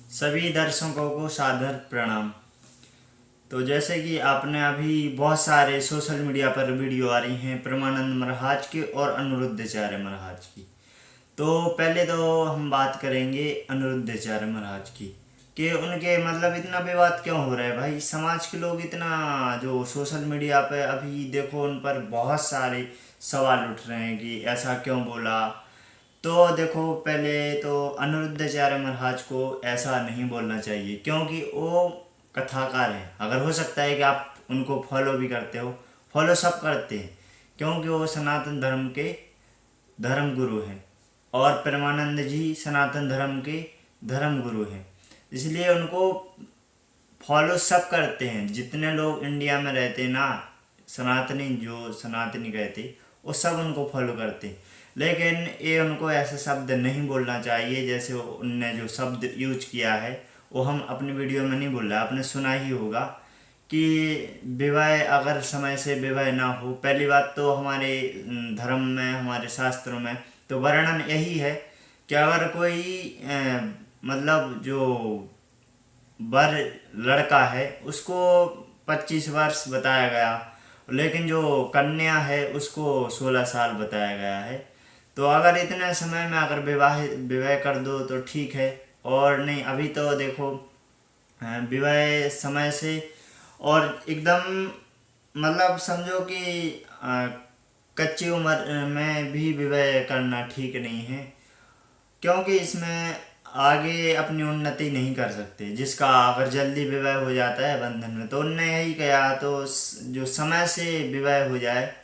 सभी दर्शकों को सादर प्रणाम। तो जैसे कि आपने अभी बहुत सारे सोशल मीडिया पर वीडियो आ रही हैं परमानंद महाराज की और अनिरुद्धाचार्य महाराज की। तो पहले तो हम बात करेंगे अनिरुद्धाचार्य महाराज की कि उनके मतलब इतना विवाद क्यों हो रहा है भाई। समाज के लोग इतना जो सोशल मीडिया पे अभी देखो उन पर बहुत सारे सवाल उठ रहे हैं कि ऐसा क्यों बोला। तो देखो पहले तो अनिरुद्धाचार्य महाराज को ऐसा नहीं बोलना चाहिए क्योंकि वो कथाकार हैं। अगर हो सकता है कि आप उनको फॉलो भी करते हो, फॉलो सब करते हैं क्योंकि वो सनातन धर्म के धर्म गुरु हैं और परमानंद जी सनातन धर्म के धर्म गुरु हैं, इसलिए उनको फॉलो सब करते हैं। जितने लोग इंडिया में रहते ना, सनातनी जो सनातनी कहते वो सब उनको फॉलो करते हैं। लेकिन ये उनको ऐसे शब्द नहीं बोलना चाहिए जैसे उनने जो शब्द यूज किया है वो हम अपनी वीडियो में नहीं बोल रहे। आपने सुना ही होगा कि विवाह अगर समय से विवाह ना हो, पहली बात तो हमारे धर्म में हमारे शास्त्रों में तो वर्णन यही है कि अगर कोई मतलब जो वर लड़का है उसको 25 वर्ष बताया गया, लेकिन जो कन्या है उसको 16 साल बताया गया है। तो अगर इतने समय में अगर विवाह विवाह कर दो तो ठीक है, और नहीं अभी तो देखो विवाह समय से और एकदम मतलब समझो कि कच्ची उम्र में भी विवाह करना ठीक नहीं है क्योंकि इसमें आगे अपनी उन्नति नहीं कर सकते। जिसका अगर जल्दी विवाह हो जाता है बंधन में, तो उनने यही कहा तो जो समय से विवाह हो जाए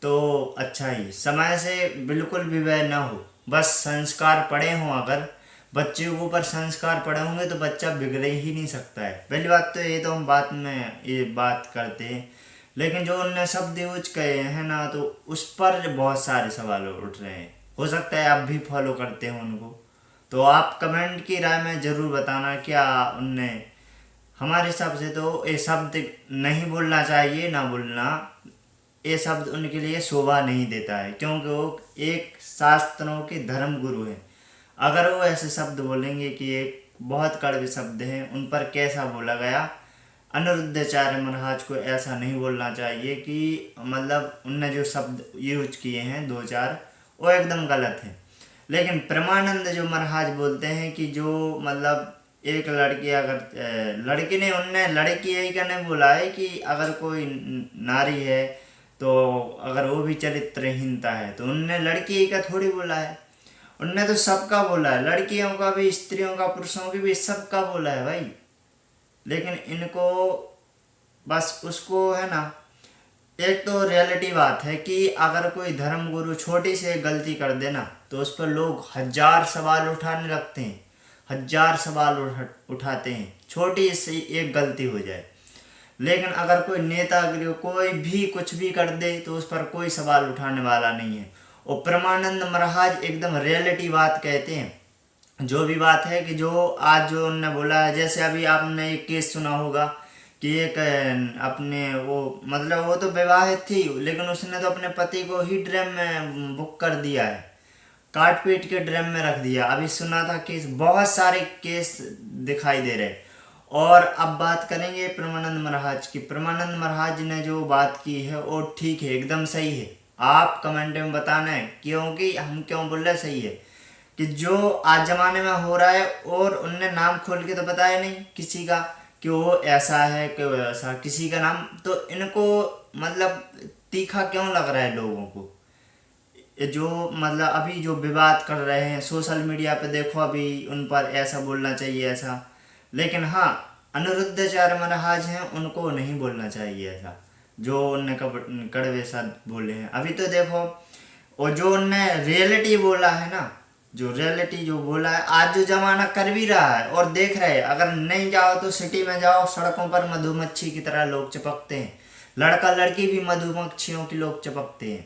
तो अच्छा ही। समय से बिल्कुल विवाह ना हो, बस संस्कार पड़े हों। अगर बच्चे के ऊपर संस्कार पड़े होंगे तो बच्चा बिगड़ ही नहीं सकता है। पहली बात तो ये तो हम बात में ये बात करते हैं, लेकिन जो उनने शब्द यूज कहे हैं ना तो उस पर बहुत सारे सवाल उठ रहे हैं। हो सकता है आप भी फॉलो करते हो उनको, तो आप कमेंट की राय में ज़रूर बताना क्या उनने। हमारे हिसाब से तो ये शब्द नहीं बोलना चाहिए, ना बोलना। ये शब्द उनके लिए शोभा नहीं देता है क्योंकि वो एक शास्त्रों के धर्म गुरु हैं। अगर वो ऐसे शब्द बोलेंगे कि एक बहुत कड़वे शब्द हैं, उन पर कैसा बोला गया। अनिरुद्धाचार्य महाराज को ऐसा नहीं बोलना चाहिए कि मतलब उनने जो शब्द यूज किए हैं दो चार वो एकदम गलत है। लेकिन प्रेमानंद जो महाराज बोलते हैं कि जो मतलब एक लड़की अगर लड़की ने उनने लड़की यही कहने बोला है कि अगर कोई नारी है तो अगर वो भी चरित्रहीनता है तो उनने लड़की का थोड़ी बोला है, उनने तो सबका बोला है। लड़कियों का भी, स्त्रियों का, पुरुषों की भी, सबका बोला है भाई। लेकिन इनको बस उसको है ना, एक तो रियलिटी बात है कि अगर कोई धर्म गुरु छोटी से गलती कर देना तो उस पर लोग हजार सवाल उठाने लगते हैं, हजार सवाल उठाते हैं छोटी सी एक गलती हो जाए। लेकिन अगर कोई नेता कोई भी कुछ भी कर दे तो उस पर कोई सवाल उठाने वाला नहीं है। और परमानंद महाराज एकदम रियलिटी बात कहते हैं। जो भी बात है कि जो आज जो उन्होंने बोला है, जैसे अभी आपने एक केस सुना होगा कि एक अपने वो मतलब वो तो विवाहित थी लेकिन उसने तो अपने पति को ही ड्रम में बुक कर दिया है, काट पीट के ड्रम में रख दिया। अभी सुना था केस, बहुत सारे केस दिखाई दे रहे। और अब बात करेंगे परमानंद महाराज की। परमानंद महाराज ने जो बात की है वो ठीक है, एकदम सही है। आप कमेंट में बताना है क्योंकि हम क्यों बोल रहे सही है कि जो आज जमाने में हो रहा है, और उनने नाम खोल के तो बताया नहीं किसी का कि वो ऐसा है कि वो ऐसा, किसी का नाम तो इनको मतलब तीखा क्यों लग रहा है लोगों को। ये जो मतलब अभी जो विवाद कर रहे हैं सोशल मीडिया पे, देखो अभी उन पर ऐसा बोलना चाहिए ऐसा। लेकिन हाँ, अनिरुद्धाचार्य महाराज हैं उनको नहीं बोलना चाहिए ऐसा जो उनने कड़वे शब्द बोले हैं। अभी तो देखो, और जो उनने रियलिटी बोला है ना, जो रियलिटी जो बोला है, आज जो जमाना कर भी रहा है और देख रहे हैं। अगर नहीं जाओ तो सिटी में जाओ, सड़कों पर मधुमक्खी की तरह लोग चिपकते हैं। लड़का लड़की भी मधुमक्खियों की लोग चिपकते हैं।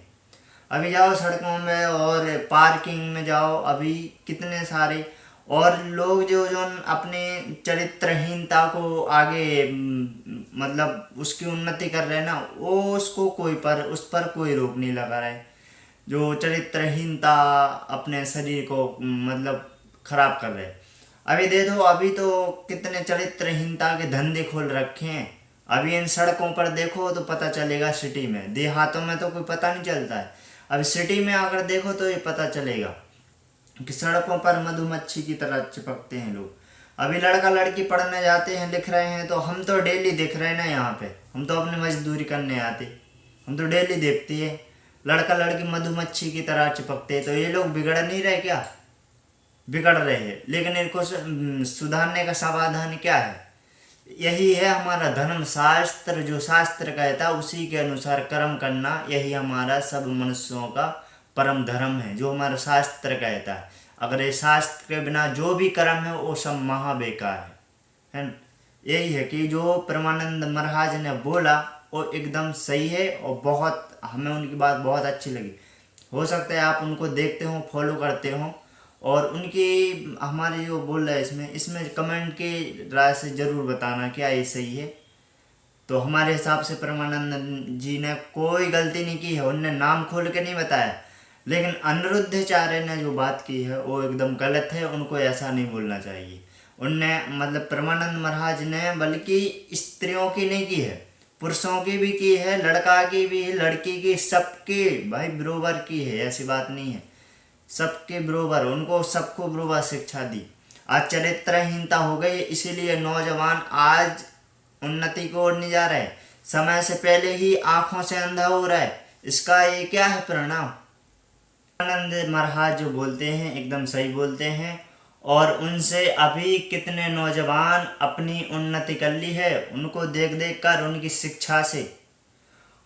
अभी जाओ सड़कों में और पार्किंग में जाओ, अभी कितने सारे और लोग जो जो अपने चरित्रहीनता को आगे मतलब उसकी उन्नति कर रहे हैं ना, वो उसको कोई पर उस पर कोई रोक नहीं लगा रहा है। जो चरित्रहीनता अपने शरीर को मतलब खराब कर रहे हैं। अभी देखो, अभी तो कितने चरित्रहीनता के धंधे खोल रखे हैं। अभी इन सड़कों पर देखो तो पता चलेगा, सिटी में, देहातों में तो कोई पता नहीं चलता है। अभी सिटी में अगर देखो तो ये पता चलेगा कि सड़कों पर मधुमक्खी की तरह चिपकते हैं लोग। अभी लड़का लड़की पढ़ने जाते हैं, लिख रहे हैं, तो हम तो डेली देख रहे हैं ना यहाँ पे, हम तो अपनी मजदूरी करने आते, हम तो डेली देखते हैं लड़का लड़की मधुमक्खी की तरह चिपकते हैं। तो ये लोग बिगड़ नहीं रहे क्या? बिगड़ रहे हैं, लेकिन इनको सुधारने का समाधान क्या है? यही है हमारा धर्म शास्त्र, जो शास्त्र कहता है उसी के अनुसार कर्म करना, यही हमारा सब मनुष्यों का परम धर्म है, जो हमारा शास्त्र कहता है। अगर ये शास्त्र के बिना जो भी कर्म है वो सब महा बेकार है न? यही है कि जो परमानंद महाराज ने बोला वो एकदम सही है, और बहुत हमें उनकी बात बहुत अच्छी लगी। हो सकता है आप उनको देखते हो, फॉलो करते हो, और उनकी हमारे जो बोल रहे हैं इसमें कमेंट के राय से ज़रूर बताना क्या ये सही है। तो हमारे हिसाब से परमानंद जी ने कोई गलती नहीं की है, उनने नाम खोल के नहीं बताया, लेकिन अनिरुद्धाचार्य ने जो बात की है वो एकदम गलत है, उनको ऐसा नहीं बोलना चाहिए। उनने मतलब परमानंद महाराज ने बल्कि स्त्रियों की नहीं की है, पुरुषों की भी की है, लड़का की भी, लड़की की, सबकी भाई बरोबर की है, ऐसी बात नहीं है, सबके बरोबर, उनको सबको बरोबर शिक्षा दी। आज चरित्रहीनता हो गई, इसीलिए नौजवान आज उन्नति की ओर नहीं जा रहे, समय से पहले ही आंखों से अंधा हो रहा है। इसका ये क्या है परिणाम? आनंद महाराज जो बोलते हैं एकदम सही बोलते हैं, और उनसे अभी कितने नौजवान अपनी उन्नति कर ली है, उनको देख देख कर, उनकी शिक्षा से।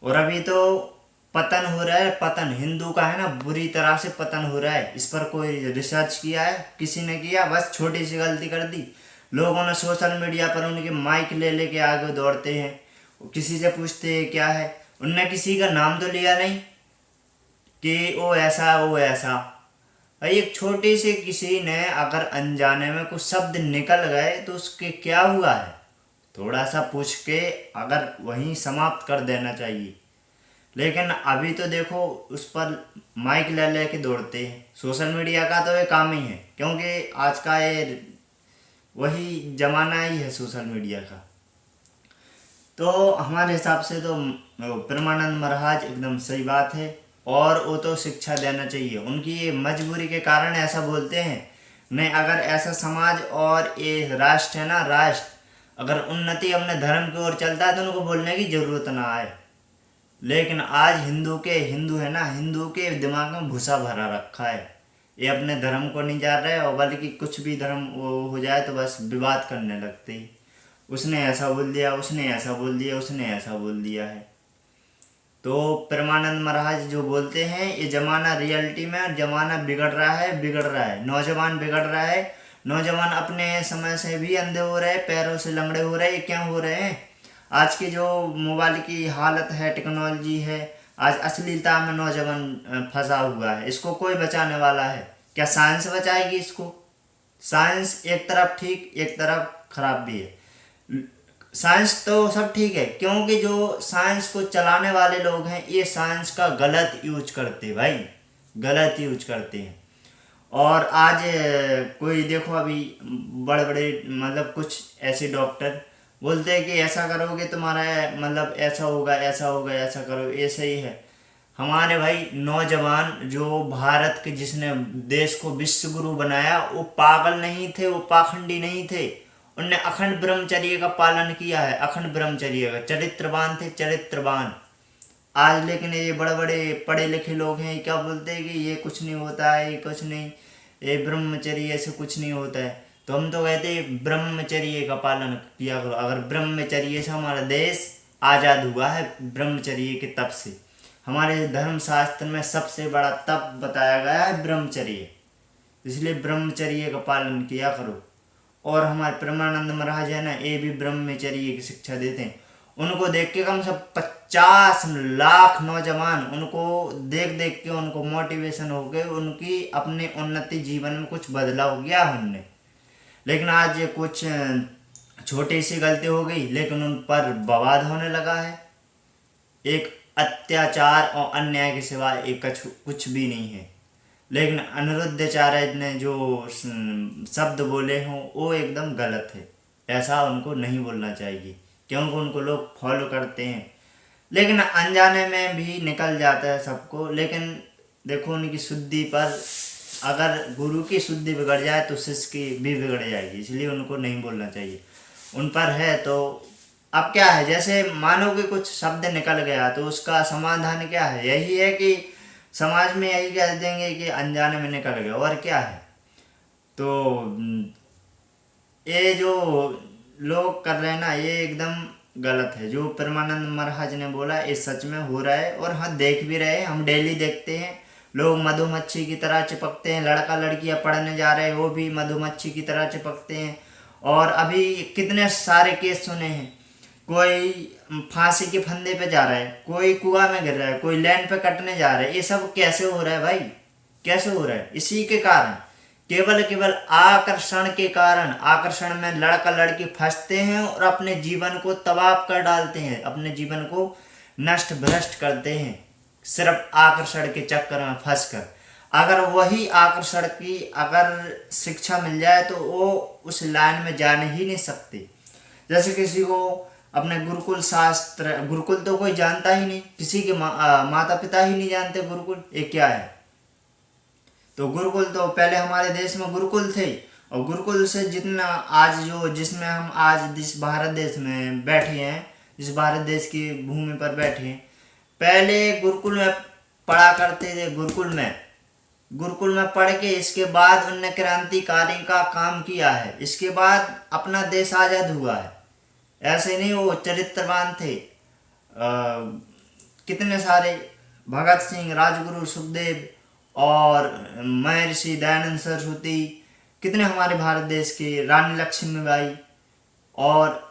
और अभी तो पतन हो रहा है, पतन हिंदू का है ना, बुरी तरह से पतन हो रहा है। इस पर कोई रिसर्च किया है? किसी ने किया? बस छोटी सी गलती कर दी, लोगों ने सोशल मीडिया पर उनके माइक ले लेके आगे दौड़ते हैं, किसी से पूछते हैं क्या है, उनने किसी का नाम तो लिया नहीं कि वो ऐसा वो ऐसा। एक छोटी सी किसी ने अगर अनजाने में कुछ शब्द निकल गए तो उसके क्या हुआ है, थोड़ा सा पूछ के अगर वहीं समाप्त कर देना चाहिए। लेकिन अभी तो देखो उस पर माइक ले लेके दौड़ते हैं। सोशल मीडिया का तो ये काम ही है, क्योंकि आज का ये वही जमाना ही है सोशल मीडिया का। तो हमारे हिसाब से तो परमानंद महाराज एकदम सही बात है, और वो तो शिक्षा देना चाहिए, उनकी ये मजबूरी के कारण ऐसा बोलते हैं। नहीं, अगर ऐसा समाज और ये राष्ट्र है ना, राष्ट्र अगर उन्नति अपने धर्म की ओर चलता है तो उनको बोलने की जरूरत ना आए। लेकिन आज हिंदू है ना, हिंदू के दिमाग में भूसा भरा रखा है, ये अपने धर्म को नहीं जा रहे, और बल्कि कुछ भी धर्म वो हो जाए तो बस विवाद करने लगते ही, उसने ऐसा बोल दिया, उसने ऐसा बोल दिया, उसने ऐसा बोल दिया है। तो परमानंद महाराज जो बोलते हैं, ये जमाना रियलिटी में जमाना बिगड़ रहा है, बिगड़ रहा है, नौजवान बिगड़ रहा है। नौजवान अपने समय से भी अंधे हो रहे हैं, पैरों से लंगड़े हो रहे हैं। ये क्या हो रहे हैं? आज की जो मोबाइल की हालत है, टेक्नोलॉजी है, आज अश्लीलता में नौजवान फंसा हुआ है। इसको कोई बचाने वाला है क्या? साइंस बचाएगी इसको? साइंस एक तरफ ठीक, एक तरफ खराब भी है। साइंस तो सब ठीक है, क्योंकि जो साइंस को चलाने वाले लोग हैं ये साइंस का गलत यूज करते हैं भाई, गलत यूज करते हैं। और आज कोई देखो, अभी बड़े बड़े मतलब कुछ ऐसे डॉक्टर बोलते हैं कि ऐसा करोगे तुम्हारा मतलब ऐसा होगा, ऐसा होगा, ऐसा करो, ये सही है। हमारे भाई नौजवान जो भारत के, जिसने देश को विश्व गुरु बनाया, वो पागल नहीं थे, वो पाखंडी नहीं थे, उनने अखंड ब्रह्मचर्य का पालन किया है, अखंड ब्रह्मचर्य का, चरित्रवान थे, चरित्रवान। आज लेकिन ये बड़े बड़े पढ़े लिखे लोग हैं, क्या बोलते हैं कि ये कुछ नहीं होता है, ये कुछ नहीं, ये ब्रह्मचर्य से कुछ नहीं होता है। तो हम तो कहते हैं ब्रह्मचर्य का पालन किया करो। अगर ब्रह्मचर्य से हमारा देश आज़ाद हुआ है, ब्रह्मचर्य के तप से, हमारे धर्म शास्त्र में सबसे बड़ा तप बताया गया है ब्रह्मचर्य, इसलिए ब्रह्मचर्य का पालन किया करो। और हमारे परमानंद महाराज है ना, ये भी ब्रह्मचर्य की शिक्षा देते हैं। उनको देख के कम से 50 लाख नौजवान उनको देख देख के उनको मोटिवेशन हो गए, उनकी अपने उन्नति जीवन में कुछ बदलाव किया उनने। लेकिन आज ये कुछ छोटी सी गलती हो गई, लेकिन उन पर बवाद होने लगा है। एक अत्याचार और अन्याय के सिवा एक कुछ भी नहीं है। लेकिन अनिरुद्धाचार्य ने जो शब्द बोले हों वो एकदम गलत है। ऐसा उनको नहीं बोलना चाहिए, क्योंकि उनको लोग फॉलो करते हैं, लेकिन अनजाने में भी निकल जाता है सबको। लेकिन देखो उनकी शुद्धि पर, अगर गुरु की शुद्धि बिगड़ जाए तो शिष्य की भी बिगड़ जाएगी, इसलिए उनको नहीं बोलना चाहिए। उन पर है तो अब क्या है, जैसे मानो कि कुछ शब्द निकल गया तो उसका समाधान क्या है, यही है कि समाज में यही कह देंगे कि अनजाने में निकल गया, और क्या है। तो ये जो लोग कर रहे हैं ना, ये एकदम गलत है। जो परमानंद महाराज ने बोला ये सच में हो रहा है, और हाँ देख भी रहे हैं, हम डेली देखते हैं। लोग मधुमक्खी की तरह चिपकते हैं, लड़का लड़कियां पढ़ने जा रहे हैं वो भी मधुमक्खी की तरह चिपकते हैं। और अभी कितने सारे केस सुने हैं, कोई फांसी के फंदे पे जा रहा है, कोई कुआं में गिर रहा है, कोई लैंड पे कटने जा रहा है। ये सब कैसे हो रहा है भाई, कैसे हो रहा है? इसी के कारण, केवल केवल आकर्षण के कारण, आकर्षण में लड़का लड़की फंसते हैं और अपने जीवन को तबाह कर डालते हैं, अपने जीवन को नष्ट भ्रष्ट करते हैं, सिर्फ आकर्षण के चक्कर में फंसकर। अगर वही आकर्षण की अगर शिक्षा मिल जाए तो वो उस लाइन में जा ही नहीं सकते। जैसे किसी को अपने गुरुकुल शास्त्र, गुरुकुल तो कोई जानता ही नहीं, किसी के माता पिता ही नहीं जानते गुरुकुल ये क्या है। तो गुरुकुल तो पहले हमारे देश में गुरुकुल थे, और गुरुकुल से जितना आज जो जिसमें हम आज जिस भारत देश में बैठे हैं, जिस भारत देश की भूमि पर बैठे हैं, पहले गुरुकुल में पढ़ा करते थे। गुरुकुल में पढ़ के इसके बाद उनने क्रांतिकारी का काम किया है, इसके बाद अपना देश आज़ाद हुआ है। ऐसे नहीं, वो चरित्रवान थे। कितने सारे भगत सिंह, राजगुरु सुखदेव और महर्षि दयानंद सरस्वती, कितने हमारे भारत देश के, रानी लक्ष्मीबाई, और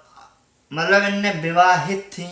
मतलब इनने विवाहित थी।